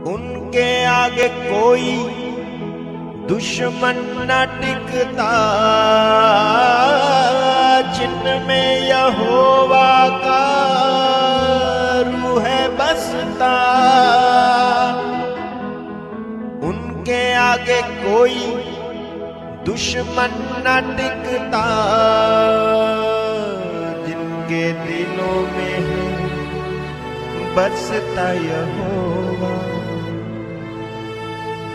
उनके आगे कोई दुश्मन न टिकता, जिनमें यहोवा का रूह है बसता। उनके आगे कोई दुश्मन न टिकता, जिनके दिलों में है बसता यहोवा,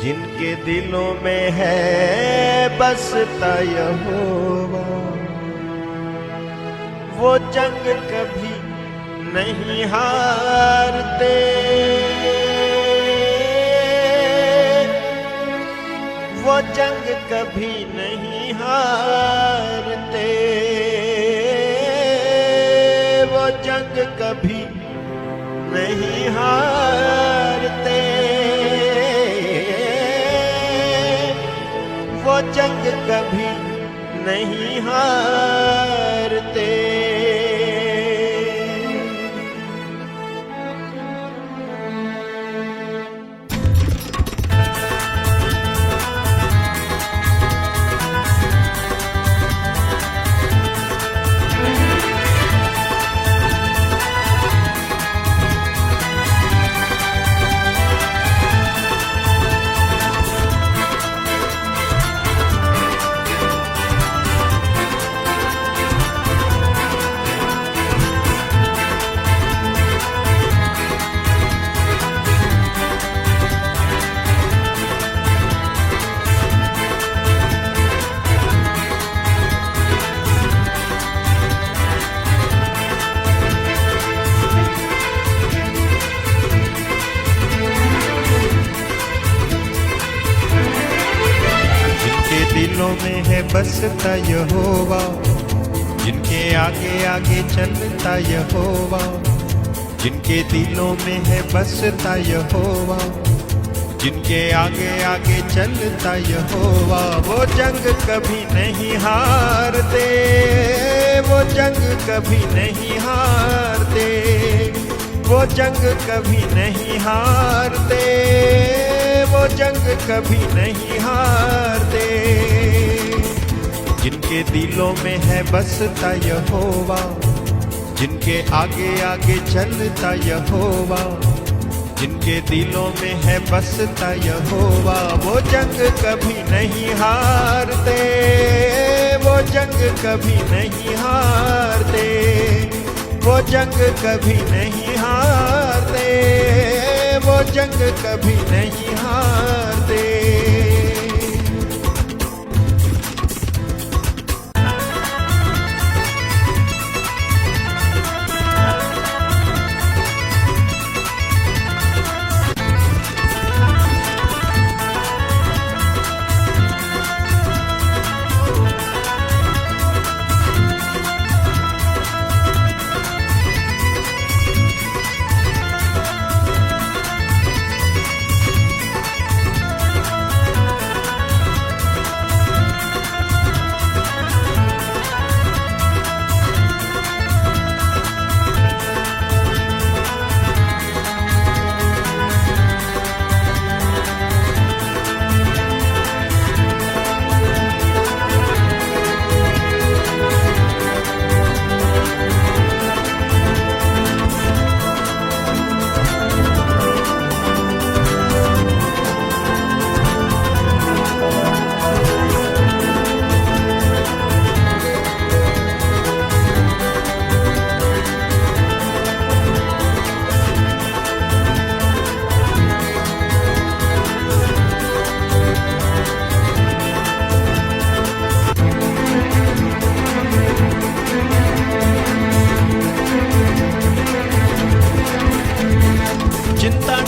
जिनके दिलों में है बसता यहोवा। वो जंग कभी नहीं हारते, वो जंग कभी नहीं हारते, वो जंग कभी नहीं हारते, वो जंग कभी नहीं हारते। दिलों में है बसता यहोवा, जिनके आगे आगे चलता यहोवा, जिनके दिलों में है बसता यहोवा, जिनके आगे आगे चलता यहोवा। वो जंग कभी नहीं हारते, वो जंग कभी नहीं हारते, वो जंग कभी नहीं हारते, वो जंग कभी नहीं हारते। जिनके दिलों में है बसता यहोवा, जिनके आगे आगे चलता यहोवा, जिनके दिलों में है बसता यहोवा। वो जंग कभी नहीं हारते, वो जंग कभी नहीं हारते, वो जंग कभी नहीं हारते, वो जंग कभी नहीं हारते।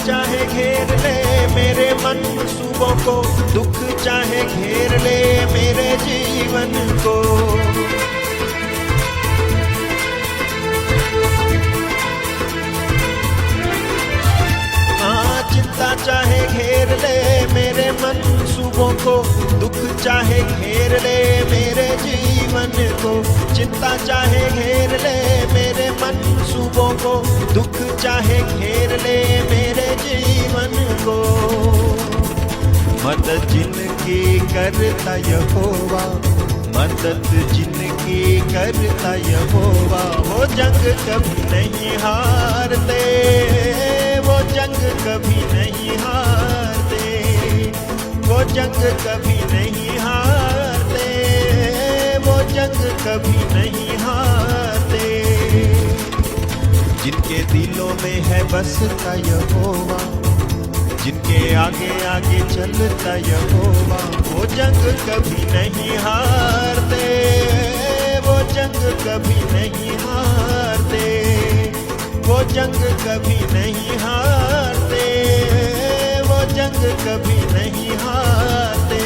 चाहे घेर ले मेरे मनसूबों को, दुख चाहे घेर ले मेरे जीवन को। चिंता चाहे घेर ले मेरे मनसूबों को, दुख चाहे घेर ले मेरे जीवन को। चिंता चाहे घेर ले मेरे मनसूबों को, दुख चाहे घेर ले मेरे जीवन को। करता यहोवा, मदद जिनकी करता यहोवा। वो जंग कभी नहीं हारते, वो जंग कभी नहीं हारते, वो जंग कभी नहीं हारते, वो जंग कभी नहीं हारते। जिनके दिलों में है बसता यहोवा, जिनके आगे आगे चलता यहोवा, वो जंग कभी नहीं हारते, वो जंग कभी नहीं हारते, वो जंग कभी नहीं हारते, वो जंग कभी नहीं हारते।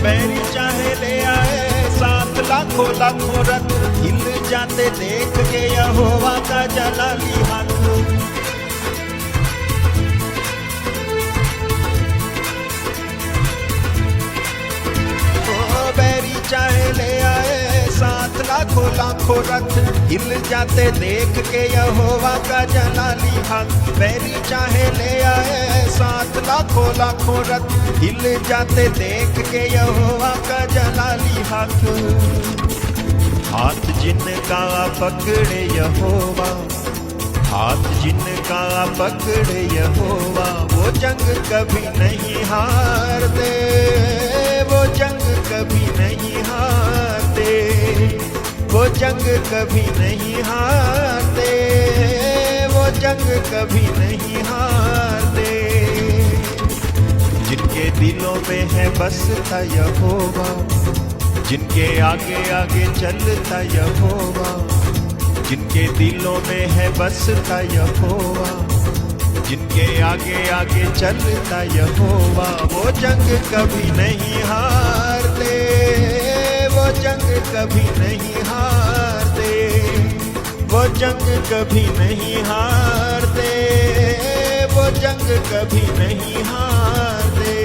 बैरी चाहे ले आए 7 लाखों लाखों रथ, हिल जाते देख के यहोवा का जलाली हाथ। बैरी चाहे ले आए 7 लाखों लाखों रथ, हिल जाते देख के यहोवा का जलाली हाथ। बैरी चाहे ले आए 7 लाखों लाखों रथ, हिल जाते देख के यहोवा का जलाली हाथ। हाथ जिनका पकड़े यहोवा, हाथ जिनका पकड़े यहोवा, वो जंग कभी नहीं हारते, वो जंग कभी नहीं हारते, वो जंग कभी नहीं हारते, वो जंग कभी नहीं हारते। जिनके दिलों में है बसता यहोवा, जिनके आगे आगे चलता यहोवा, जिनके दिलों में है बसता यहोवा, जिनके आगे आगे चलता यहोवा, वो जंग कभी नहीं हारते, वो जंग कभी नहीं हारते, वो जंग कभी नहीं हारते, वो जंग कभी नहीं हारते।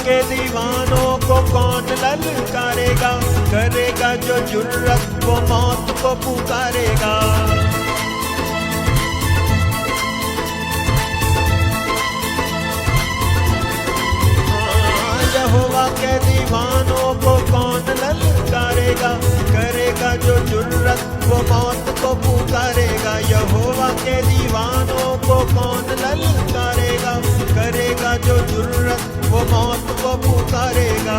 के दीवानों को कौन ललकारेगा, करेगा जो जुर्रत वो मौत को पुकारेगा। यहोवा के दीवानों को कौन ललकारेगा, करेगा जो जुर्रत वो मौत को पुकारेगा। यहोवा के दीवानों को कौन ललकारेगा, करेगा जो जुर्रत वो मौत को पुकारेगा।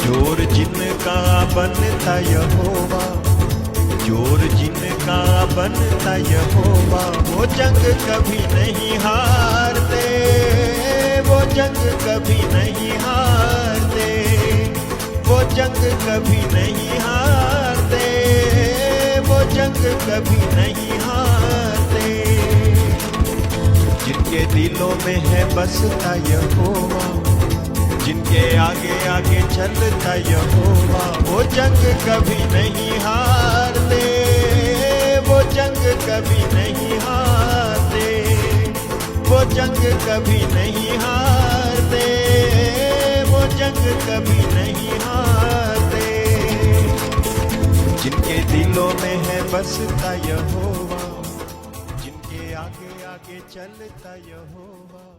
जोर जिनका बनता यहोवा, जोर जिनका बनता यहोवा। वो जंग कभी नहीं हारते, वो जंग कभी नहीं हारते, वो जंग कभी नहीं हारते, वो जंग कभी नहीं हारते। जिनके दिलों में है बसता यहोवा, जिनके आगे आगे चलता यहोवा, वो जंग कभी नहीं हारते, वो जंग कभी नहीं हारते, वो जंग कभी नहीं हारते, वो जंग कभी नहीं हारते। जिनके दिलों में है बसता यहोवा, जिनके आगे आगे चलता यहोवा।